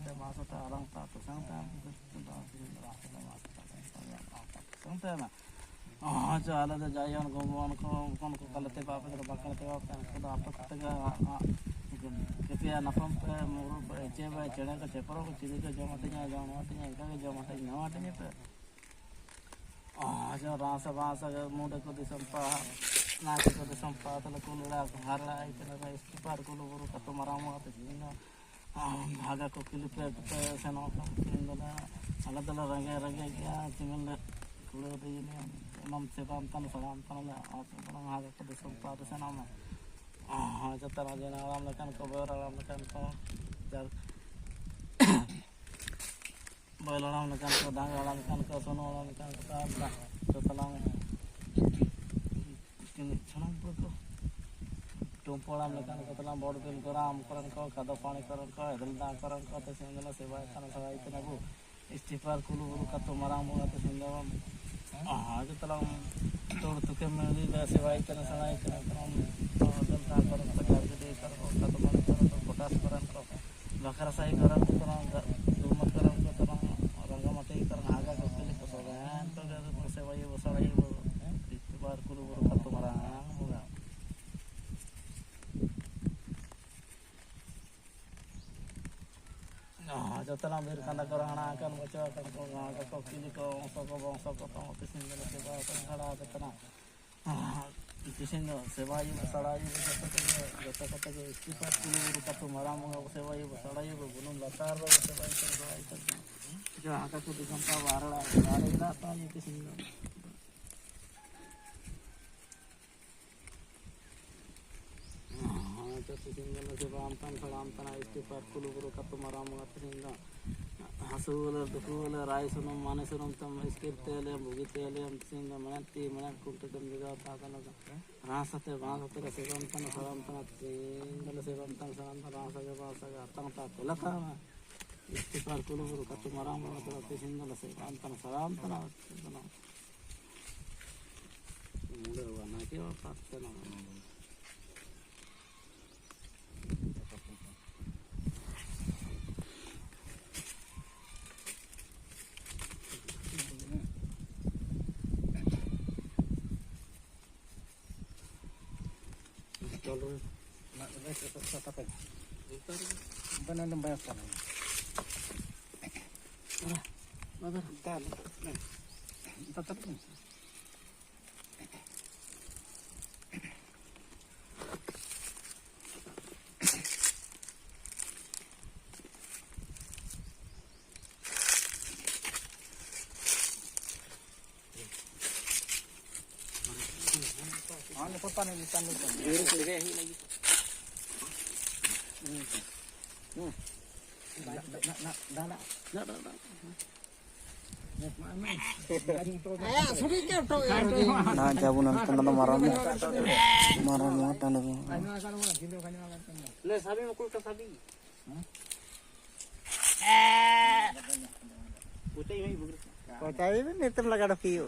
te bahasa te orang ta to sang ta sang te na जो आला तो जाइए उनको उनको कलते पापे तो बकलते पापे तो आप तक कृपया नफम पे मोरू पे चेबे चढ़े को चेपरो को चिड़ी को जो मत जाए इनका जो मत ना मत नहीं पे जो रास वास मुंडे को दिसंपा नाक को दिसंपा तो कुलड़ा हरला इतना का इसकी पार कुलू बुरु का तो मरामो आते जिंगा भागा को किलिपे से नो इंदला अलग अलग रंगे क्या चिंगल कुलू तो ये nam sebam tan salam tan la orang haga ko disumpa to sanama jata rajana alam lekan ko ber alam lekan ko jar boil alam lekan ko dang alam lekan ko sono alam lekan ko ta to talang kini chanang ko tumpo alam lekan ko talang bod bil gram karan ko kada pani karan ko edal da karan ko to singala seva tan sarai tan bu istifar kulu buru ka to maram bo to singala जो तलाम तोड़ तुके में भी वैसे Y करने सनाई करने तलाम तो जनता करो पचास के दे करो का तो मन करो तो पोटास करन करो बकरा सही करन तो तलाम दूमत करन तो तलाम रंगा मटे करन आगा को के तो सोगान तो से वाई वो सड़ाई वो बार कुलु बुरु का तो मरा होगा जो तलाम बिर कंदा करो हना कन बचा कन को आगा को किली को बंसो को तो किसिंग ने सेवा कन खड़ा तना किसिंग सेवा ये सड़ाई जैसा कत के इसकी पर कुलु गुरु का तो मरा मंगा सेवा ये सड़ाई वो गुनु लतार रो सेवा कर जो आगा को दिसम का वारड़ा वारड़ा तो ये किसिंग जो किसिंग ने सेवा आमतन सलामतन इसकी पर कुलु गुरु का तो मरा मंगा किसिंग हसूल दुखूल राय सुनम माने सुनम तम स्किरतेले मुगितेले सिंग मनती मन कुंटकम जगह ताकन रासते वासते सेवंतन सवंतन सिंगल सेवंतन सवंतन रासगे वासगे अतंग ता कुलका इस्तिफार कुलु गुरु कतु मराम तो सिंगल सेवंतन सवंतन मुंडे वना के पाते ना Kalau nak tak benar nambah apa? Mana? Tak. Tak. Ano pa paano ni tanong ko? Dito ko lagi lagi. Na jabunan tanah maram tanah. Le sabi makul ka sabi. Putai ini bukan. Putai ini terlalu ada view.